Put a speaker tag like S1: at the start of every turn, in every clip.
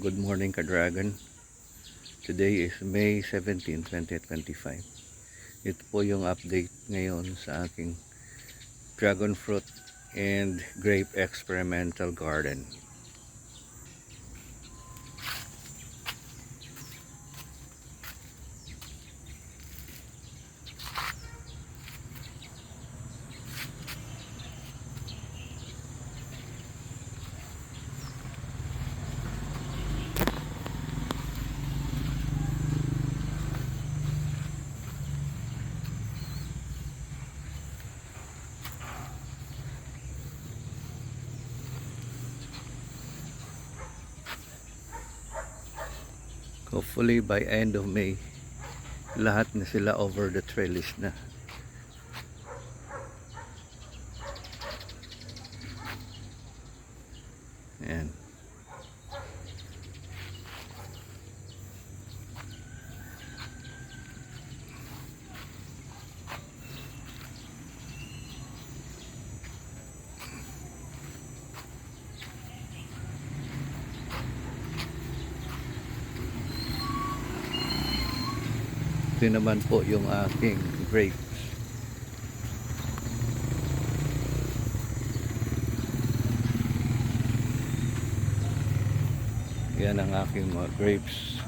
S1: Good morning, ka-dragon. Today is May 17, 2025. Ito po yung update ngayon sa aking dragon fruit and grape experimental garden. Hopefully by end of May, lahat na sila over the trellis na. Ayan. Ito naman po yung aking grapes. Yan ang aking mga grapes.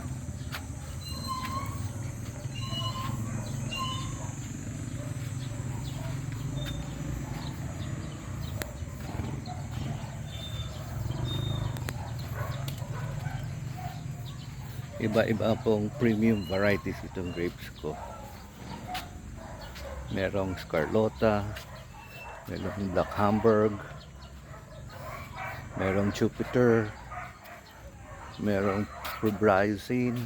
S1: Iba-iba pong premium varieties itong grapes ko. Merong Scarlota, merong Black Hamburg, merong Jupiter, merong Rubrizine,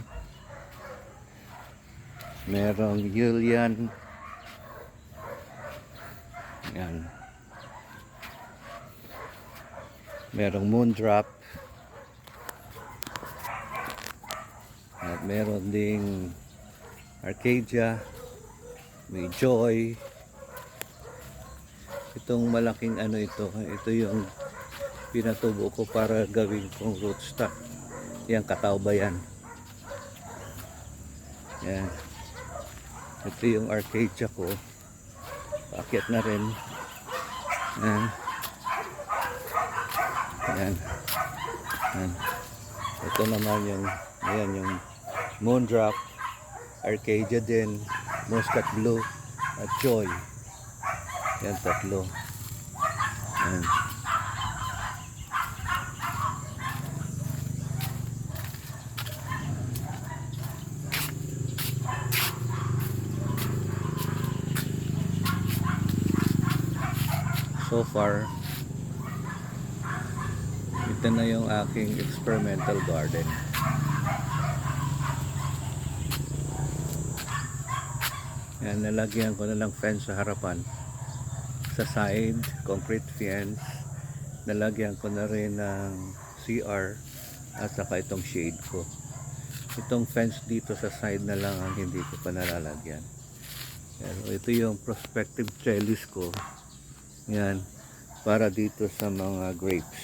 S1: merong Julian. Yan. Merong Moondrop. At meron ding Arcadia, may Joy. Itong malaking ito yung pinatubo ko para gawin kong rootstock. Yan, kataw ba yan? Yan. Ito yung Arcadia ko. Paakyat na rin. Yan. Yan. Yan. Ito naman yung yung Moondrop, Arcadia din, Muscat Blue at Joy. Yan, tatlo. Yan. So far, ito na yung aking experimental garden. Yan, nalagyan ko na lang fence sa harapan. Sa side, concrete fence. Nalagyan ko na rin ng CR at saka itong shade ko. Itong fence dito sa side na lang ang hindi ko pa nalalagyan. Pero ito yung prospective trellis ko. Yan, para dito sa mga grapes.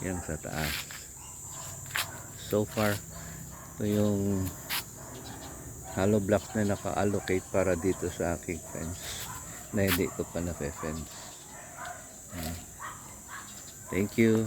S1: Yan sa taas. So far, ito yung hollow blocks na naka-allocate para dito sa aking fence na hindi ko pa na-fence. Thank you.